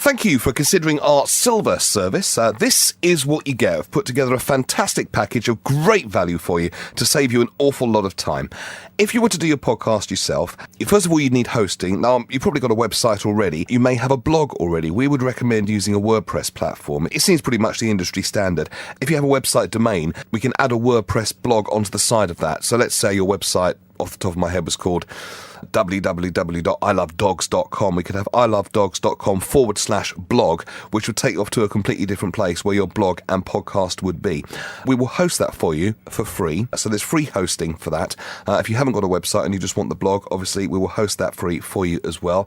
Thank you for considering our silver service. This is what you get. I've put together a fantastic package of great value for you to save you an awful lot of time. If you were to do your podcast yourself, first of all, you'd need hosting. Now, you've probably got a website already. You may have a blog already. We would recommend using a WordPress platform. It seems pretty much the industry standard. If you have a website domain, we can add a WordPress blog onto the side of that. So let's say your website, off the top of my head, was called www.ilovedogs.com. We could have ilovedogs.com/blog, which would take you off to a completely different place where your blog and podcast would be. We will host that for you for free. So there's free hosting for that. If you haven't got a website and you just want the blog, obviously we will host that free for you as well.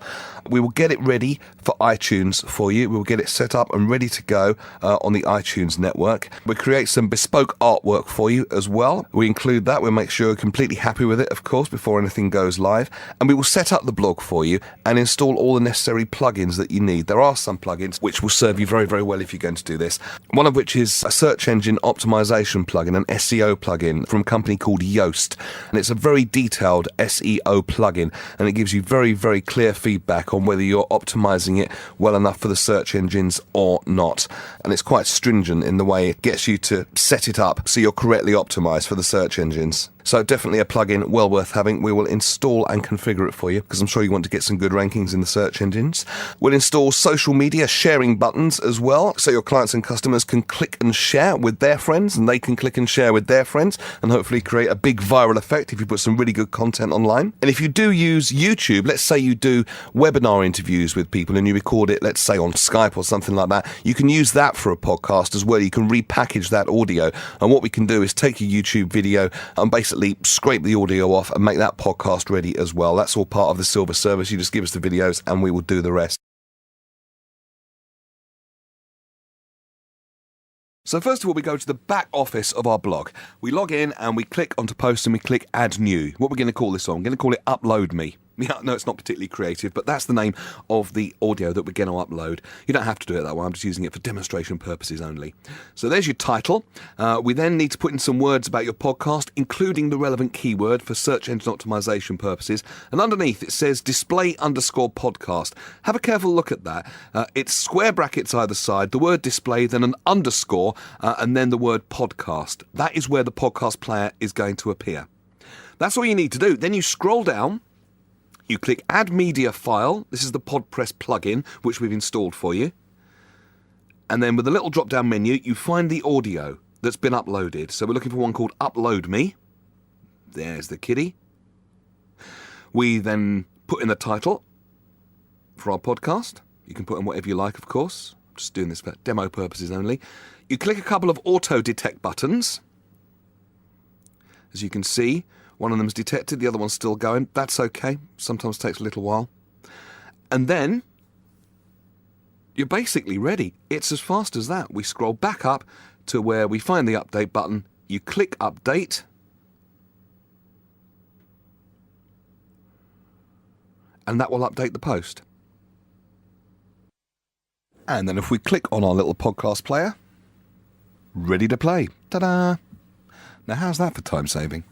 We will get it ready for iTunes for you. We will get it set up and ready to go on the iTunes network. We'll create some bespoke artwork for you as well. We include that. We'll make sure you're completely happy with it, of course, before anything goes live. And we will set up the blog for you and install all the necessary plugins that you need. There are some plugins which will serve you very, very well if you're going to do this. One of which is a search engine optimization plugin, an SEO plugin from a company called Yoast. And it's a very detailed SEO plugin, and it gives you very, very clear feedback on whether you're optimizing it well enough for the search engines or not. And it's quite stringent in the way it gets you to set it up so you're correctly optimized for the search engines. So definitely a plugin well worth having. We will install and configure it for you because I'm sure you want to get some good rankings in the search engines. We'll install social media sharing buttons as well, so your clients and customers can click and share with their friends, and they can click and share with their friends, and hopefully create a big viral effect if you put some really good content online. And if you do use YouTube, let's say you do webinar interviews with people and you record it, let's say on Skype or something like that, you can use that for a podcast as well. You can repackage that audio, and what we can do is take a YouTube video and basically scrape the audio off and make that podcast ready as well. That's all part of the silver service. You just give us the videos and we will do the rest. So first of all, we go to the back office of our blog. We log in and we click onto post and we click add new. What we're going to call this on? I'm going to call it Upload Me. Yeah, no, it's not particularly creative, but that's the name of the audio that we're going to upload. You don't have to do it that way. I'm just using it for demonstration purposes only. So there's your title. We then need to put in some words about your podcast, including the relevant keyword for search engine optimization purposes. And underneath it says display_podcast. Have a careful look at that. It's square brackets either side, the word display, then an underscore, and then the word podcast. That is where the podcast player is going to appear. That's all you need to do. Then you scroll down. You click Add Media File. This is the PodPress plugin, which we've installed for you. And then with the little drop-down menu, you find the audio that's been uploaded. So we're looking for one called Upload Me. There's the kiddie. We then put in the title for our podcast. You can put in whatever you like, of course. I'm just doing this for demo purposes only. You click a couple of auto-detect buttons. As you can see, one of them's detected, the other one's still going. That's okay. Sometimes takes a little while. And then you're basically ready. It's as fast as that. We scroll back up to where we find the update button. You click update. And that will update the post. And then if we click on our little podcast player, ready to play. Ta-da! Now how's that for time saving?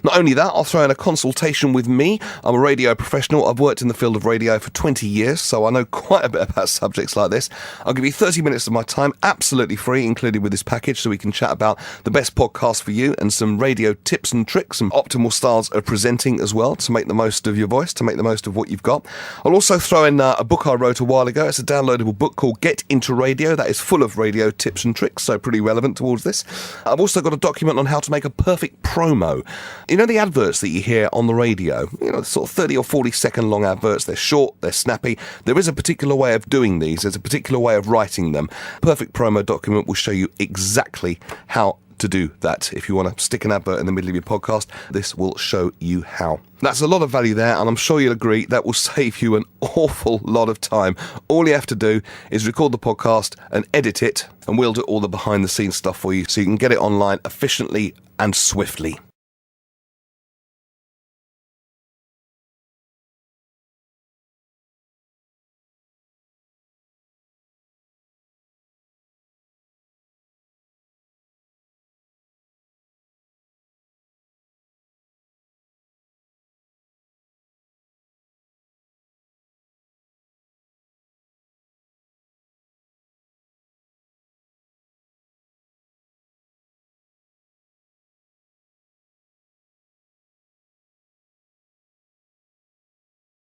Not only that, I'll throw in a consultation with me. I'm a radio professional. I've worked in the field of radio for 20 years, so I know quite a bit about subjects like this. I'll give you 30 minutes of my time, absolutely free, included with this package, so we can chat about the best podcast for you and some radio tips and tricks and optimal styles of presenting as well to make the most of your voice, to make the most of what you've got. I'll also throw in a book I wrote a while ago. It's a downloadable book called Get Into Radio. That is full of radio tips and tricks, so pretty relevant towards this. I've also got a document on how to make a perfect promo. You know the adverts that you hear on the radio, sort of 30 or 40 second long adverts, they're short, they're snappy. There is a particular way of doing these, there's a particular way of writing them. Perfect promo document will show you exactly how to do that. If you want to stick an advert in the middle of your podcast, this will show you how. That's a lot of value there, and I'm sure you'll agree that will save you an awful lot of time. All you have to do is record the podcast and edit it, and we'll do all the behind the scenes stuff for you so you can get it online efficiently and swiftly.